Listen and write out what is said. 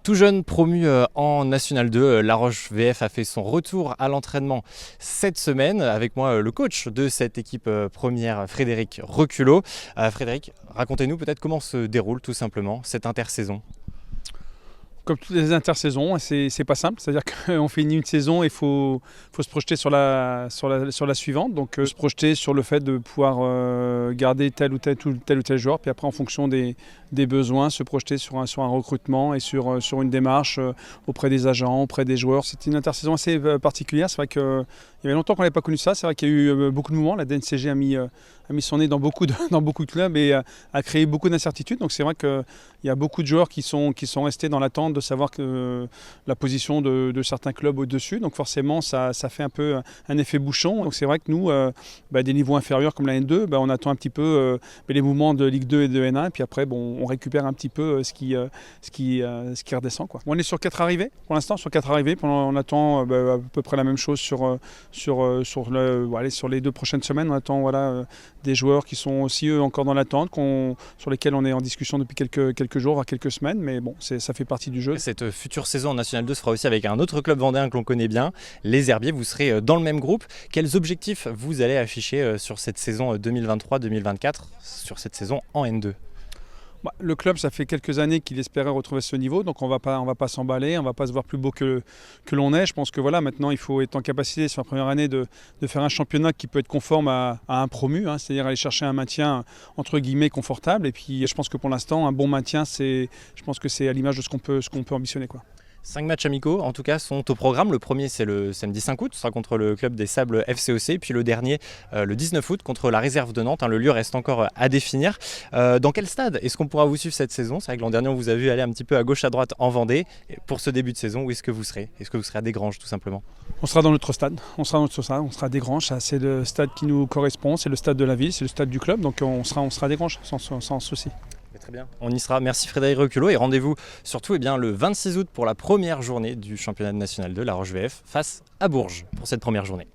Tout jeune promu en National 2, La Roche VF a fait son retour à l'entraînement cette semaine. Avec moi, le coach de cette équipe première, Frédéric Reculot. Frédéric, racontez-nous peut-être comment se déroule tout simplement cette intersaison. Comme toutes les intersaisons, c'est pas simple. C'est-à-dire qu'on finit une saison et il faut se projeter sur la suivante. Donc se projeter sur le fait de pouvoir garder tel ou tel joueur. Puis après, en fonction des besoins, se projeter sur un recrutement et sur une démarche auprès des agents, auprès des joueurs. C'est une intersaison assez particulière. C'est vrai qu'il y avait longtemps qu'on n'avait pas connu ça. C'est vrai qu'il y a eu beaucoup de mouvements. La DNCG a mis son nez dans beaucoup de clubs et a créé beaucoup d'incertitudes. Donc c'est vrai qu'il y a beaucoup de joueurs qui sont restés dans l'attente de savoir que la position de certains clubs au-dessus. Donc forcément, ça fait un peu un effet bouchon. Donc c'est vrai que nous, des niveaux inférieurs comme la N2, on attend un petit peu les mouvements de Ligue 2 et de N1. Et puis après, on récupère un petit peu ce qui redescend, quoi. On est sur 4 arrivées pour l'instant. Sur 4 arrivées, on attend à peu près la même chose sur les 2 prochaines semaines. On attend des joueurs qui sont aussi eux encore dans l'attente, sur lesquels on est en discussion depuis quelques jours, voire quelques semaines. Mais bon, ça fait partie du jeu. Cette future saison en National 2 se fera aussi avec un autre club vendéen que l'on connaît bien, les Herbiers. Vous serez dans le même groupe. Quels objectifs vous allez afficher sur cette saison 2023-2024, sur cette saison en N2? Le club, ça fait quelques années qu'il espérait retrouver ce niveau, donc on va pas s'emballer, on ne va pas se voir plus beau que l'on est. Je pense que maintenant il faut être en capacité sur la première année de faire un championnat qui peut être conforme à un promu, c'est-à-dire aller chercher un maintien entre guillemets confortable. Et puis je pense que pour l'instant un bon maintien, je pense que c'est à l'image de ce qu'on peut ambitionner, quoi. 5 matchs amicaux en tout cas sont au programme. Le premier c'est le samedi 5 août, ce sera contre le club des Sables FCOC, puis le dernier le 19 août contre la réserve de Nantes. Le lieu reste encore à définir. Dans quel stade est-ce qu'on pourra vous suivre cette saison? C'est vrai que l'an dernier on vous a vu aller un petit peu à gauche à droite en Vendée. Et pour ce début de saison, où est-ce que vous serez? Est-ce que vous serez à Desgranges tout simplement? On sera dans notre stade, on sera à Desgranges. C'est le stade qui nous correspond, c'est le stade de la ville, c'est le stade du club, donc on sera à Desgranges sans souci. Très bien, on y sera. Merci Frédéric Reculot et rendez-vous surtout le 26 août pour la première journée du championnat national 2, La Roche VF, face à Bourges pour cette première journée.